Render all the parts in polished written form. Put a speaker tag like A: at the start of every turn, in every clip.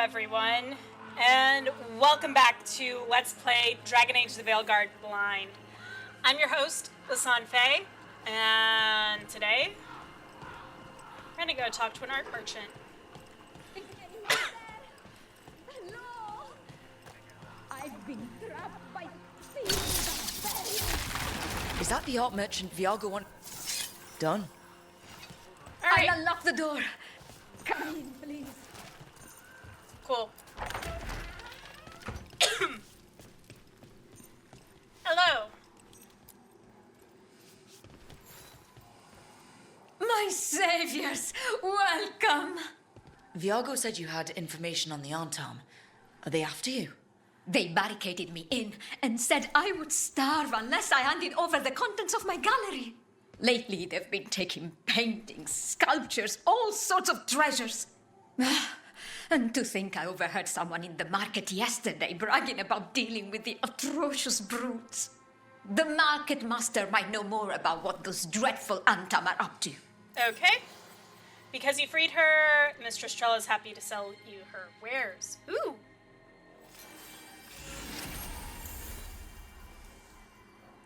A: everyone, and welcome back to Let's Play Dragon Age The Veilguard Blind. I'm your host, Lisanne Faye, and today we're gonna go talk to an art merchant.
B: Hello! I've been trapped by thieves.
C: Is that the art merchant Viago want? Done.
A: All right.
B: I'll unlock the door. Come in, please.
A: Cool. Hello.
B: My saviors, welcome.
C: Viago said you had information on the Antaam. Are they after you?
B: They barricaded me in and said I would starve unless I handed over the contents of my gallery. Lately, they've been taking paintings, sculptures, all sorts of treasures. And to think I overheard someone in the market yesterday bragging about dealing with the atrocious brutes. The market master might know more about what those dreadful Antaam are up to.
A: Okay. Because you freed her, Mistress Trell is happy to sell you her wares. Ooh.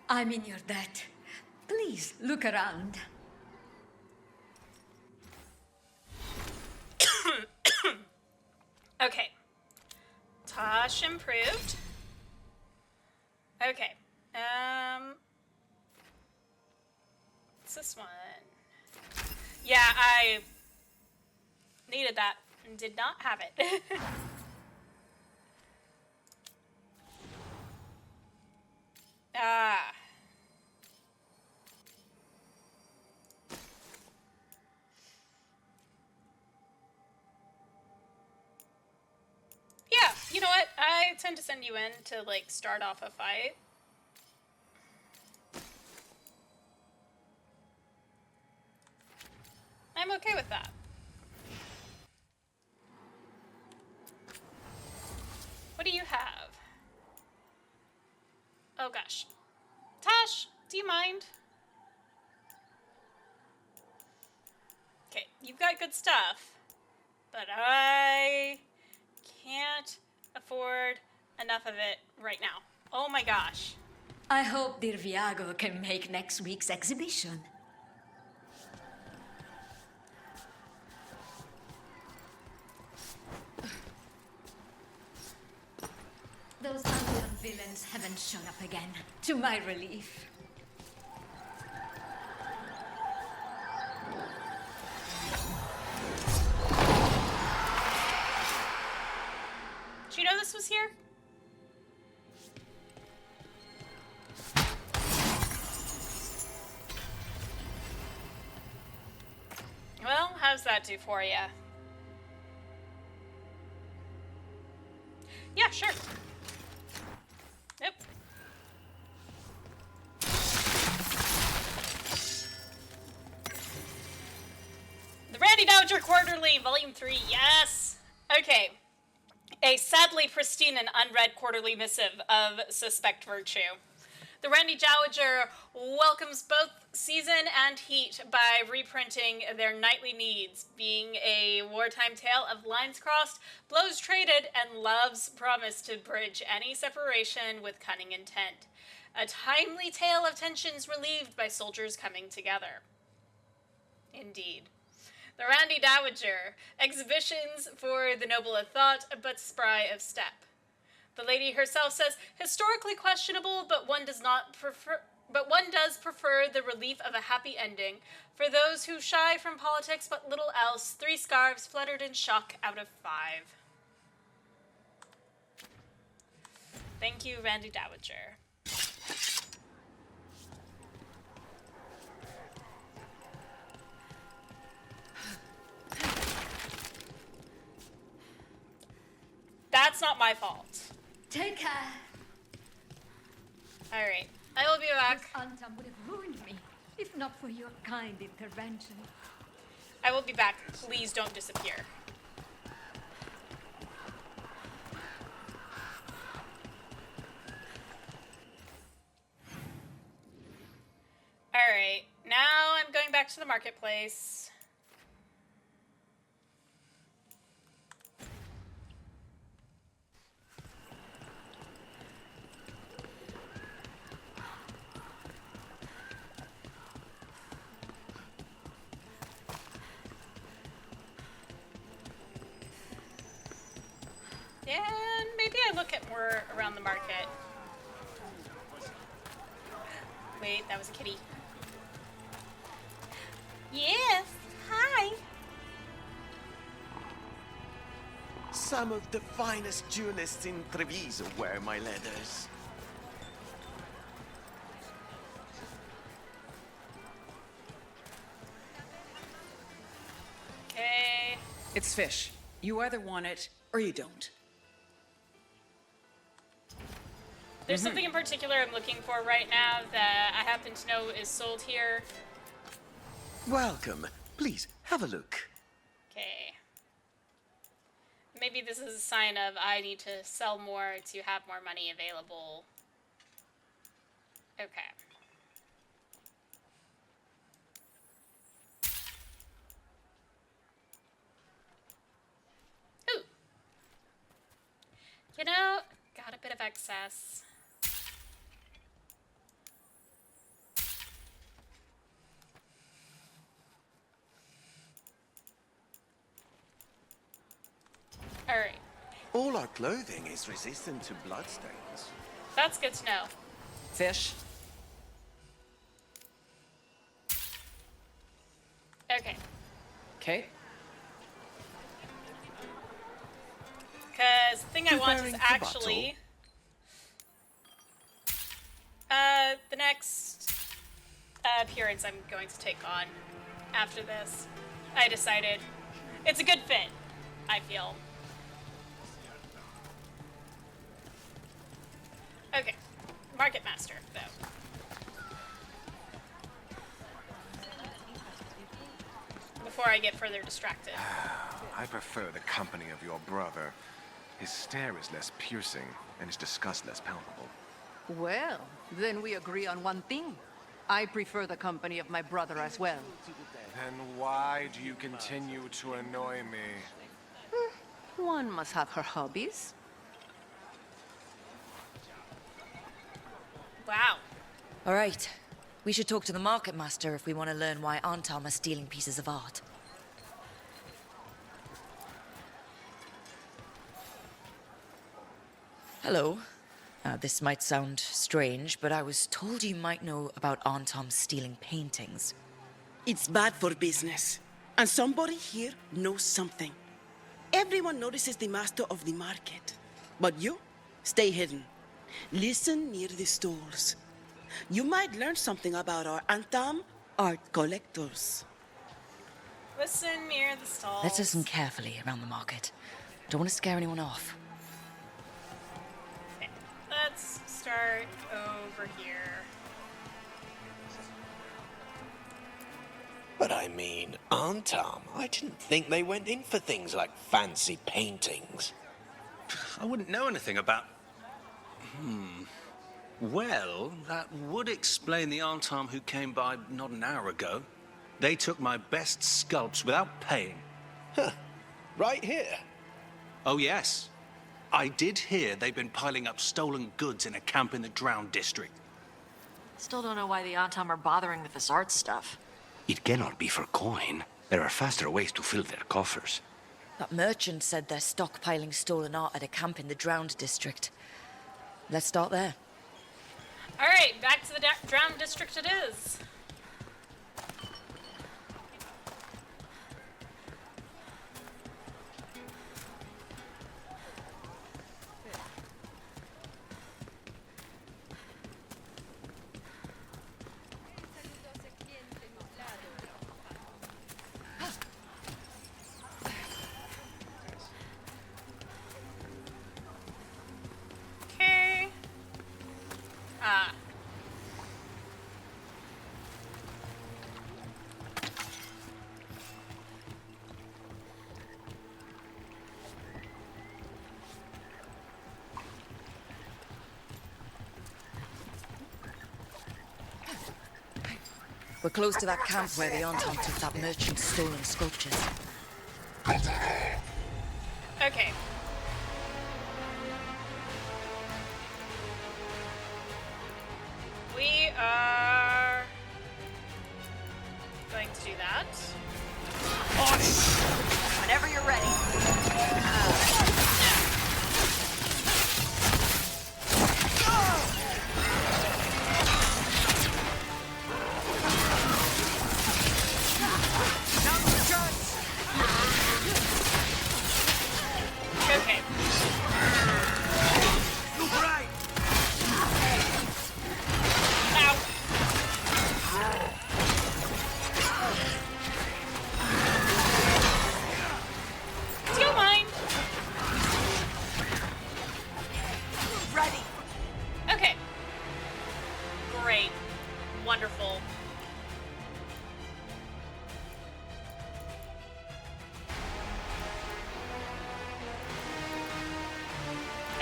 B: I'm in your debt. Please look around.
A: Okay. Tosh improved. Okay. What's this one? Yeah, I needed that and did not have it. Ah. Yeah, you know what? I tend to send you in to, like, start off a fight. I'm okay with that. What do you have? Oh, gosh. Tosh, do you mind? Okay, you've got good stuff, but I can't afford enough of it right now. Oh my gosh.
B: I hope dear Viago can make next week's exhibition. Those Antaam villains haven't shown up again, to my relief.
A: Did you know this was here? Well, how's that do for you? Yeah, sure. Nope. The Randy Dowager Quarterly, Volume 3, yes! Okay. A sadly pristine and unread quarterly missive of suspect virtue. The Randy Dowager welcomes both Season and Heat by reprinting their nightly needs, being a wartime tale of lines crossed, blows traded, and love's promise to bridge any separation with cunning intent. A timely tale of tensions relieved by soldiers coming together. Indeed. The Randy Dowager, exhibitions for the noble of thought, but spry of step. The lady herself says, historically questionable, but one does prefer the relief of a happy ending. For those who shy from politics but little else, 3 scarves fluttered in shock out of 5. Thank you, Randy Dowager. That's not my fault.
B: Take care.
A: Alright, I will be back.
B: Antaam would have ruined me, if not for your kind intervention.
A: I will be back. Please don't disappear. Alright, now I'm going back to the marketplace. And maybe I look at more around the market. Wait, that was a kitty. Yes, hi.
D: Some of the finest jewelists in Treviso wear my leathers.
A: Okay.
E: It's fish. You either want it or you don't.
A: There's something in particular I'm looking for right now that I happen to know is sold here.
D: Welcome. Please, have a look.
A: Okay. Maybe this is a sign of I need to sell more to have more money available. Okay. Ooh. You know, got a bit of excess. All right.
D: All our clothing is resistant to bloodstains.
A: That's good to know.
E: Fish?
A: Okay.
E: Okay.
A: Because the thing I want is
D: Preparing for
A: actually... the next appearance I'm going to take on after this. I decided it's a good fit, I feel. Okay. Market Master, though. Before I get further distracted.
F: I prefer the company of your brother. His stare is less piercing, and his disgust less palpable.
G: Well, then we agree on one thing. I prefer the company of my brother as well.
F: Then why do you continue to annoy me?
G: One must have her hobbies.
A: Wow.
C: All right. We should talk to the market master if we want to learn why Antaam are stealing pieces of art. Hello. This might sound strange, but I was told you might know about Antaam stealing paintings.
H: It's bad for business. And somebody here knows something. Everyone notices the master of the market. But you, stay hidden. Listen near the stores. You might learn something about our Antaam art collectors.
A: Listen near the stalls.
C: Let's listen carefully around the market. Don't want to scare anyone off.
A: Okay. Let's start over here.
D: But I mean, Antaam, I didn't think they went in for things like fancy paintings.
I: I wouldn't know anything about... Well, that would explain the Antaam who came by not an hour ago. They took my best sculpts without paying.
D: Right here.
I: Oh, yes. I did hear they've been piling up stolen goods in a camp in the Drowned district.
J: Still don't know why the Antaam are bothering with this art stuff.
K: It cannot be for coin. There are faster ways to fill their coffers.
C: That merchant said they're stockpiling stolen art at a camp in the Drowned district. Let's start there.
A: All right, back to the Drowned district it is. Okay. Ah.
C: We're close to that camp where the Antaam took that merchant's stolen sculptures.
A: Okay. We are going to do that.
J: Whenever you're ready.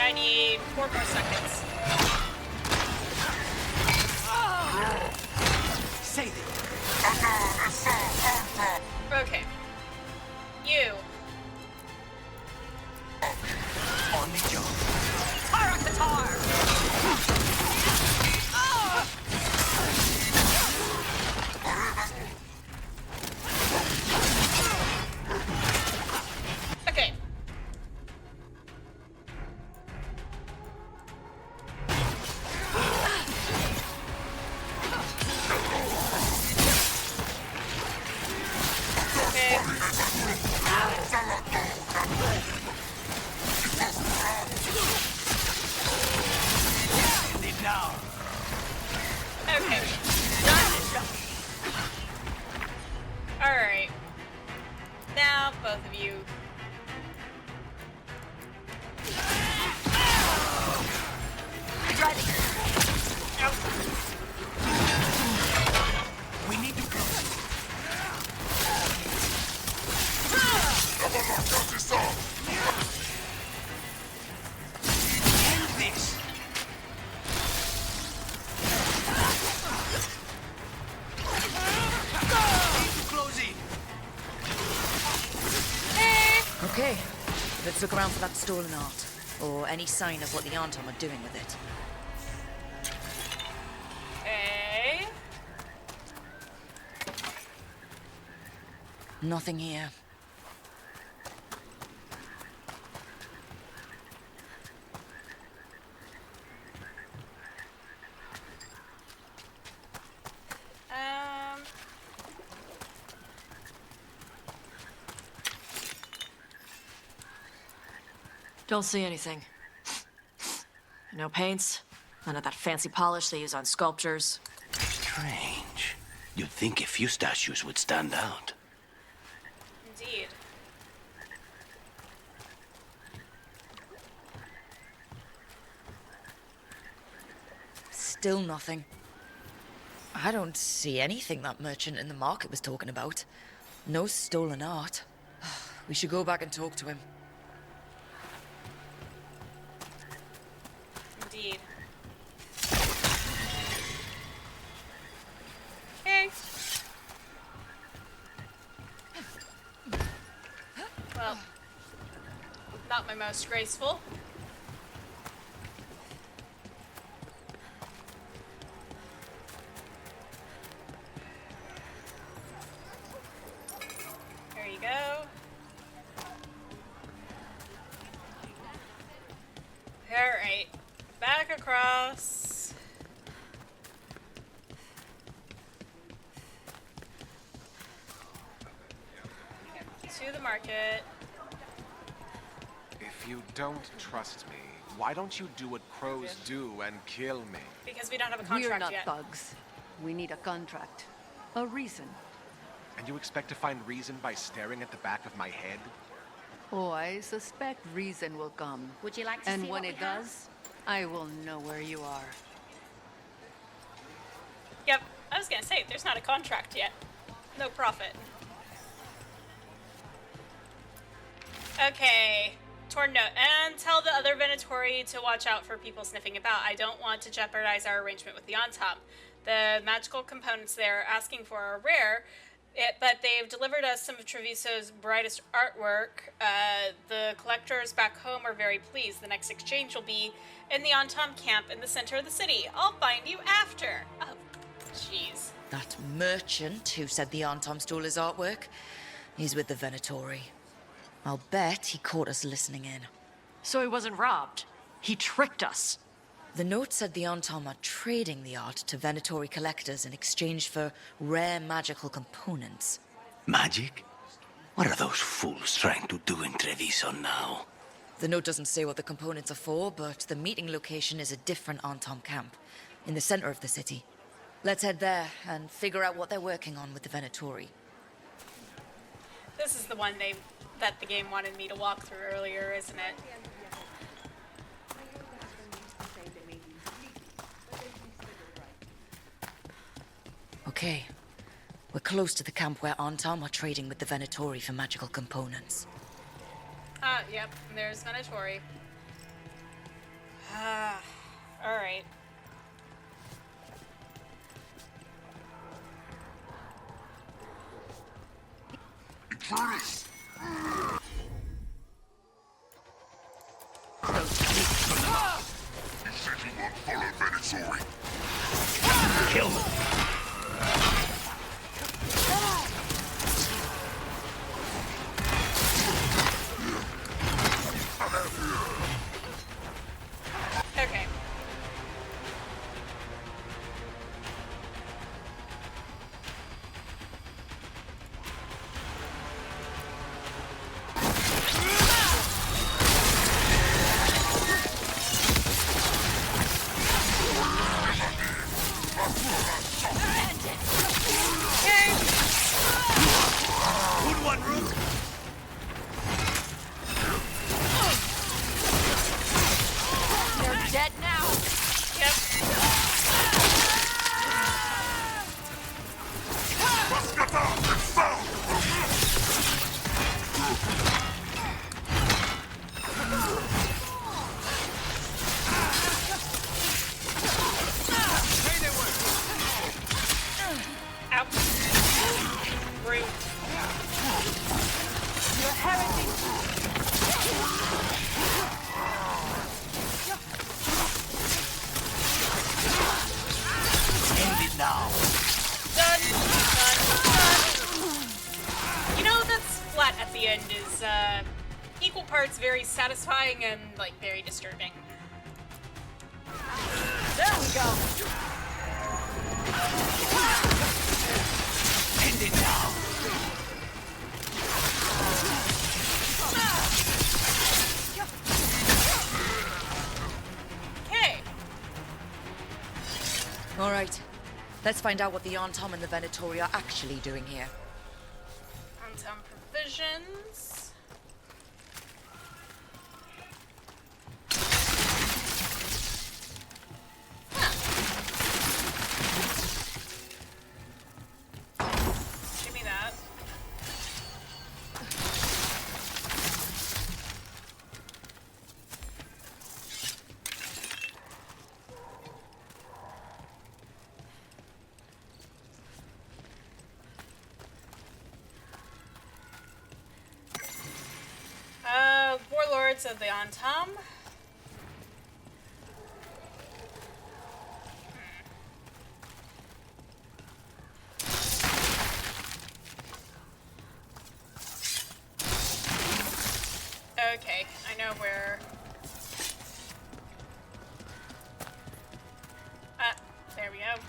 A: I need 4 more seconds.
K: Say it.
A: Okay. You.
K: On the job.
A: Okay. Okay. Alright. Now, both of you.
B: Ready.
K: We need to close. End this. Need to close in.
C: Okay, let's look around for that stolen art, or any sign of what the Antaam are doing with it.
A: Okay.
C: Nothing here.
J: Don't see anything. No paints, none of that fancy polish they use on sculptures.
K: Strange. You'd think a few statues would stand out.
A: Indeed.
C: Still nothing. I don't see anything that merchant in the market was talking about. No stolen art. We should go back and talk to him.
A: Indeed. Okay. Well, not my most graceful. There you go. Alright. Back across. To the market.
F: If you don't trust me, why don't you do what crows do and kill me?
A: Because we don't have a
G: We're
A: contract
G: not
A: yet.
G: thugs. We need a contract. A reason.
F: And you expect to find reason by staring at the back of my head?
G: Oh, I suspect reason will come.
B: Would you like to
G: And
B: see
G: when
B: what
G: it
B: we have?
G: does, I will know where you are.
A: Yep, I was gonna say, there's not a contract yet. No profit. Okay, torn note. And tell the other Venatori to watch out for people sniffing about. I don't want to jeopardize our arrangement with the Antaam. The magical components they're asking for are rare, but they've delivered us some of Treviso's brightest artwork. The collectors back home are very pleased. The next exchange will be in the Antaam camp in the center of the city. I'll find you after. Oh, jeez.
C: That merchant who said the Antaam stole his artwork, he's with the Venatori. I'll bet he caught us listening in.
J: So he wasn't robbed. He tricked us.
C: The note said the Antaam are trading the art to Venatori collectors in exchange for rare magical components.
K: Magic? What are those fools trying to do in Treviso now?
C: The note doesn't say what the components are for, but the meeting location is a different Antaam camp, in the center of the city. Let's head there and figure out what they're working on with the Venatori.
A: This is the one that the game wanted me to walk through earlier, isn't it?
C: Okay. We're close to the camp where Antaam are trading with the Venatori for magical components.
A: Yep, there's Venatori. Alright.
K: Kill them.
A: Okay.
K: Good one, Rook.
J: They're dead now.
A: Yep. Ow. Rude.
J: You're heritage.
K: End it now.
A: Done. You know, that's flat at the end is equal parts very satisfying and like very disturbing.
J: There we go.
K: End it now.
A: Okay.
C: All right. Let's find out what the Antaam and the Venatori are actually doing here.
A: Antaam provisions. Give me that. Warlords of the Antaam. Okay, I know where. There we go.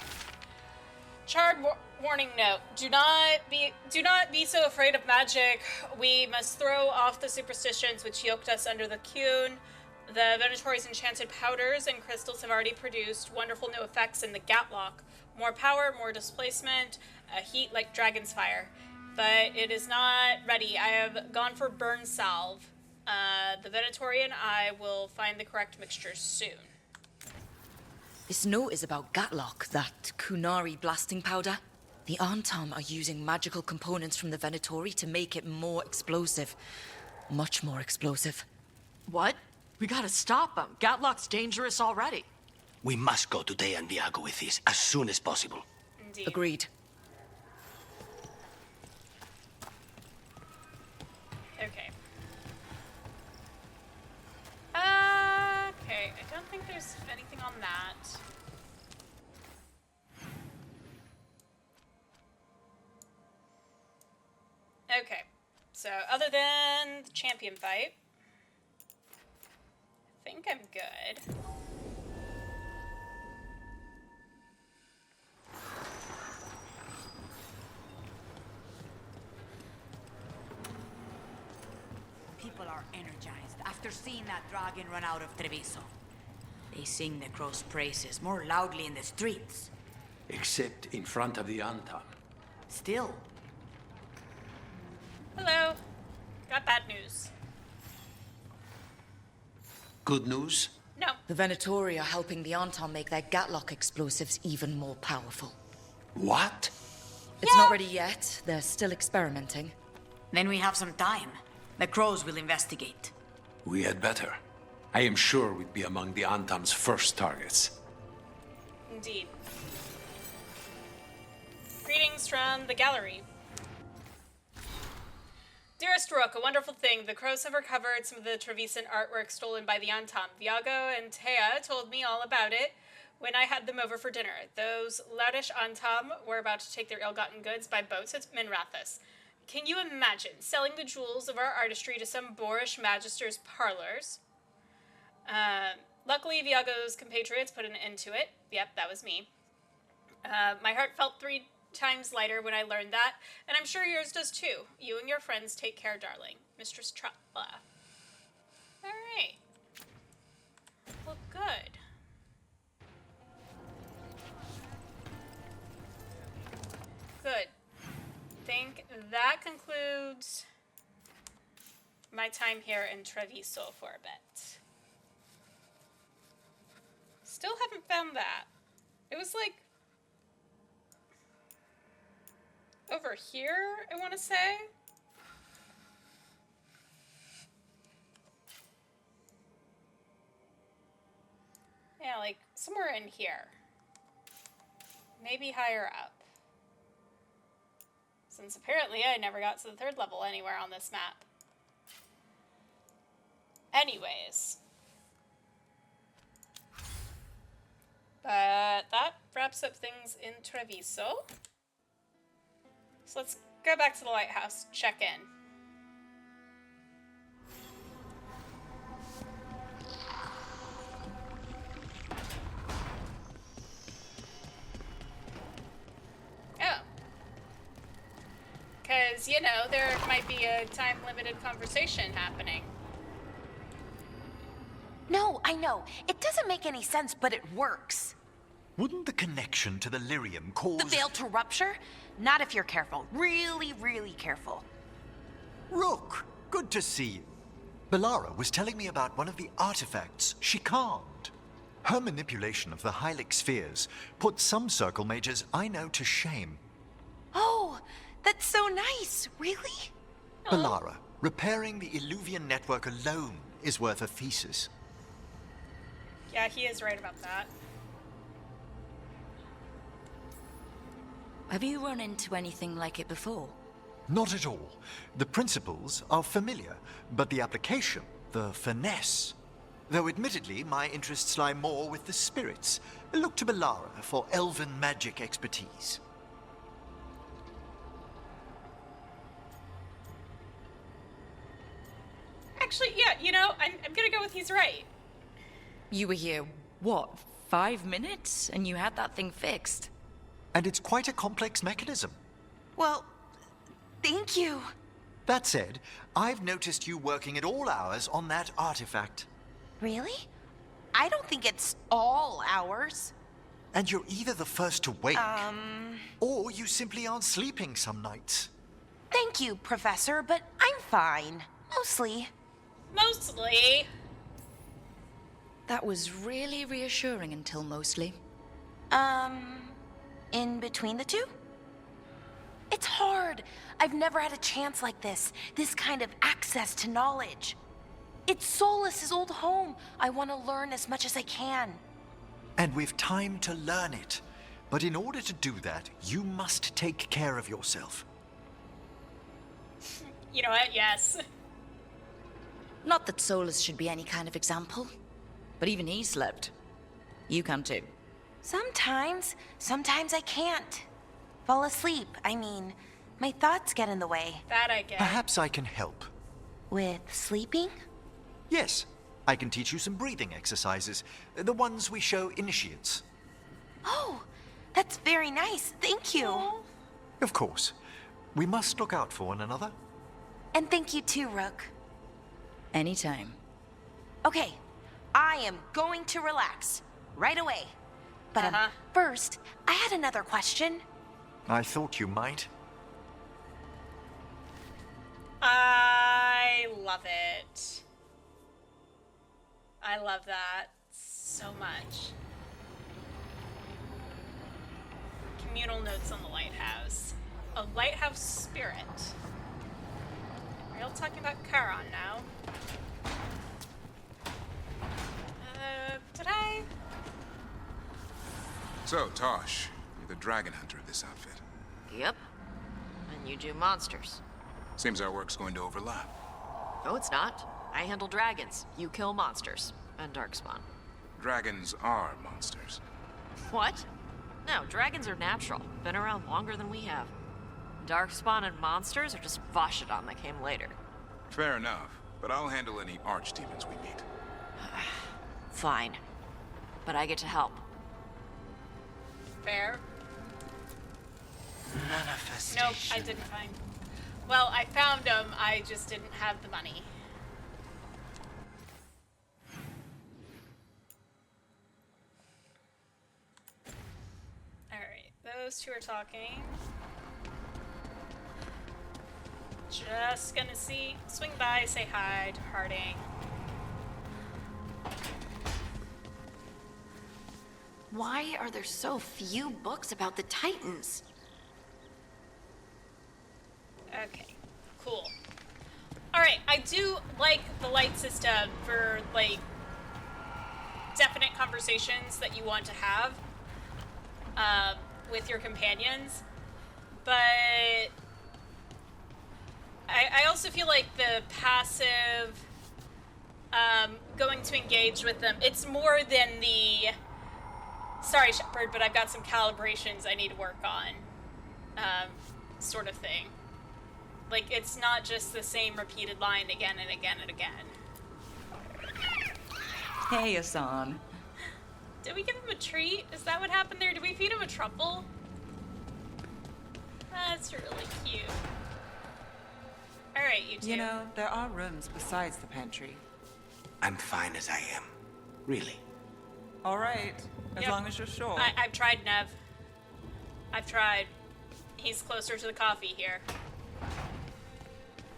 A: Charred warning note: Do not be so afraid of magic. We must throw off the superstitions which yoked us under the Qun. The Venatori's enchanted powders and crystals have already produced wonderful new effects in the Gatlock. More power, more displacement, a heat like dragon's fire. But it is not ready. I have gone for burn salve. The Venatori and I will find the correct mixture soon.
C: This note is about Gatlock, that Kunari blasting powder. The Antaam are using magical components from the Venatori to make it more explosive. Much more explosive.
J: What? We gotta stop them. Gatlock's dangerous already.
K: We must go to Dea and Viago with this as soon as possible.
A: Indeed.
C: Agreed.
A: Okay. Okay, I don't think there's anything on that. Okay, so other than the champion fight, I think I'm good.
L: People are energized after seeing that dragon run out of Treviso. They sing the crow's praises more loudly in the streets.
K: Except in front of the Antaam.
L: Still.
A: Hello. Got bad news.
K: Good news?
A: No.
C: The Venatori are helping the Antaam make their Gatlock explosives even more powerful.
K: What?
C: It's not ready yet. They're still experimenting.
L: Then we have some time. The crows will investigate.
K: We had better.
D: I am sure we'd be among the Antaam's first targets.
A: Indeed. Greetings from the gallery. Dearest Rook, a wonderful thing. The crows have recovered some of the Trevisan artwork stolen by the Antaam. Viago and Thea told me all about it when I had them over for dinner. Those loutish Antaam were about to take their ill-gotten goods by boats at Minrathus. Can you imagine selling the jewels of our artistry to some boorish magister's parlors? Luckily, Viago's compatriots put an end to it. Yep, that was me. My heart felt 3 times lighter when I learned that, and I'm sure yours does too. You and your friends take care, darling. Mistress Trotla. Alright. Well, good. Good. Think that concludes my time here in Treviso for a bit. Still haven't found that. It was like over here, I want to say. Yeah, like somewhere in here. Maybe higher up. Since apparently I never got to the 3rd level anywhere on this map. Anyways. But that wraps up things in Treviso. So let's go back to the lighthouse, check in. Oh. Because, you know, there might be a time-limited conversation happening.
M: No, I know. It doesn't make any sense, but it works.
N: Wouldn't the connection to the lyrium cause...
M: The veil to rupture? Not if you're careful. Really, really careful.
N: Rook, good to see you. Belara was telling me about one of the artifacts she calmed. Her manipulation of the Hylic spheres put some circle mages I know to shame.
M: Oh, that's so nice. Really?
N: Belara, repairing the Illuvian network alone is worth a thesis.
A: Yeah, he is right about that.
C: Have you run into anything like it before?
N: Not at all. The principles are familiar, but the application, the finesse. Though admittedly, my interests lie more with the spirits. Look to Belara for elven magic expertise.
A: Actually, yeah, you know, I'm gonna go with he's right.
C: You were here, what, 5 minutes? And you had that thing fixed?
N: And it's quite a complex mechanism.
M: Well, thank you.
N: That said, I've noticed you working at all hours on that artifact.
M: Really? I don't think it's all hours.
N: And you're either the first to wake, or you simply aren't sleeping some nights.
M: Thank you, Professor, but I'm fine. Mostly.
A: Mostly?
C: That was really reassuring until mostly.
M: In between the two? It's hard. I've never had a chance like this kind of access to knowledge. It's Solas's old home. I want to learn as much as I can.
N: And we've time to learn it. But in order to do that, you must take care of yourself.
A: You know what? Yes.
C: Not that Solus should be any kind of example, but even he slept. You can too.
M: Sometimes I can't. Fall asleep, I mean, my thoughts get in the way.
A: That I get.
N: Perhaps I can help.
M: With sleeping?
N: Yes, I can teach you some breathing exercises, the ones we show initiates.
M: Oh, that's very nice, thank you.
A: Aww.
N: Of course. We must look out for one another.
M: And thank you too, Rook.
C: Anytime.
M: Okay, I am going to relax right away. But first, I had another question.
N: I thought you might.
A: I love it. I love that so much. Communal notes on the lighthouse. A lighthouse spirit. Are y'all talking about Charon now?
F: So, Tosh, you're the dragon hunter of this outfit.
J: Yep. And you do monsters.
F: Seems our work's going to overlap.
J: No, it's not. I handle dragons. You kill monsters. And darkspawn.
F: Dragons are monsters.
J: What? No, dragons are natural. Been around longer than we have. Darkspawn and monsters are just Vashidon that came later.
F: Fair enough, but I'll handle any archdemons we meet.
J: Fine. But I get to help.
A: Fair.
N: Manifestation.
A: Nope, I didn't find. Well, I found them, I just didn't have the money. Alright, those two are talking. Just gonna swing by, say hi to Harding.
M: Why are there so few books about the Titans?
A: Okay, cool. Alright, I do like the light system for, like, definite conversations that you want to have with your companions, but I also feel like the passive going to engage with them, it's more than the sorry, Shepard, but I've got some calibrations I need to work on sort of thing. Like, it's not just the same repeated line again and again and again.
O: Hey, Asan.
A: Did we give him a treat? Is that what happened there? Did we feed him a truffle? That's really cute. Alright, you two.
O: You know, there are rooms besides the pantry.
K: I'm fine as I am. Really.
O: All right, as
A: Yep.
O: long as you're sure.
A: I've tried, Nev. I've tried. He's closer to the coffee here.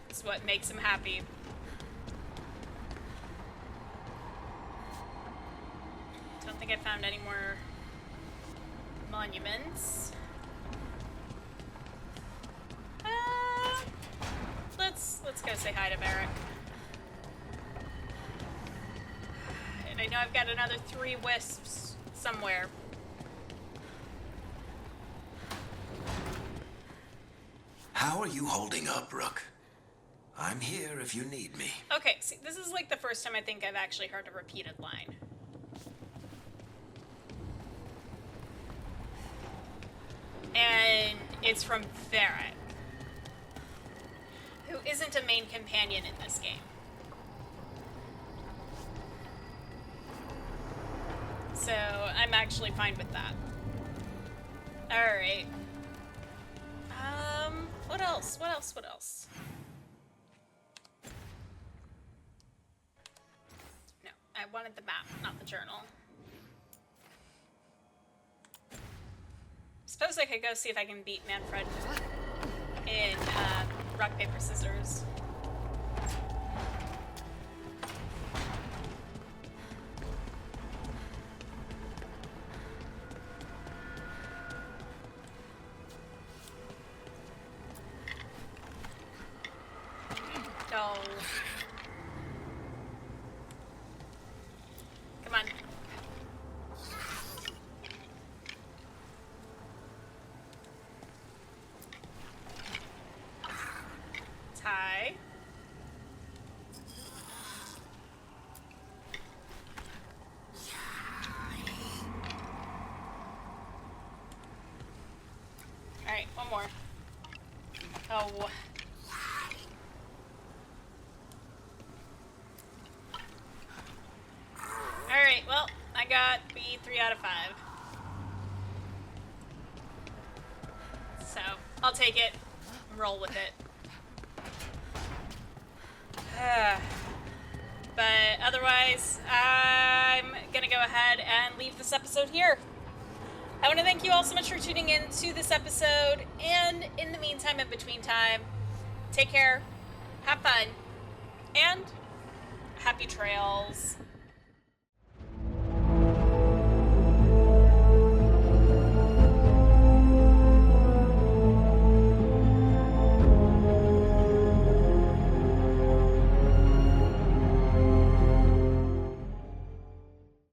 A: It's what makes him happy. Don't think I found any more monuments. Let's go say hi to Merrick. And I know I've got another 3 wisps somewhere.
K: How are you holding up, Rook? I'm here if you need me.
A: Okay, see, this is like the first time I think I've actually heard a repeated line. And it's from Varric, who isn't a main companion in this game. So I'm actually fine with that. Alright. What else? What else? What else? No, I wanted the map, not the journal. Suppose I could go see if I can beat Manfred in rock, paper, scissors. No. Come on. Tie. Alright, one more. Oh. Alright, well, I got B 3 out of 5. So, I'll take it and roll with it. But otherwise, I'm gonna go ahead and leave this episode here. I want to thank you all so much for tuning in to this episode, and in the meantime, in between time, take care, have fun, and happy trails.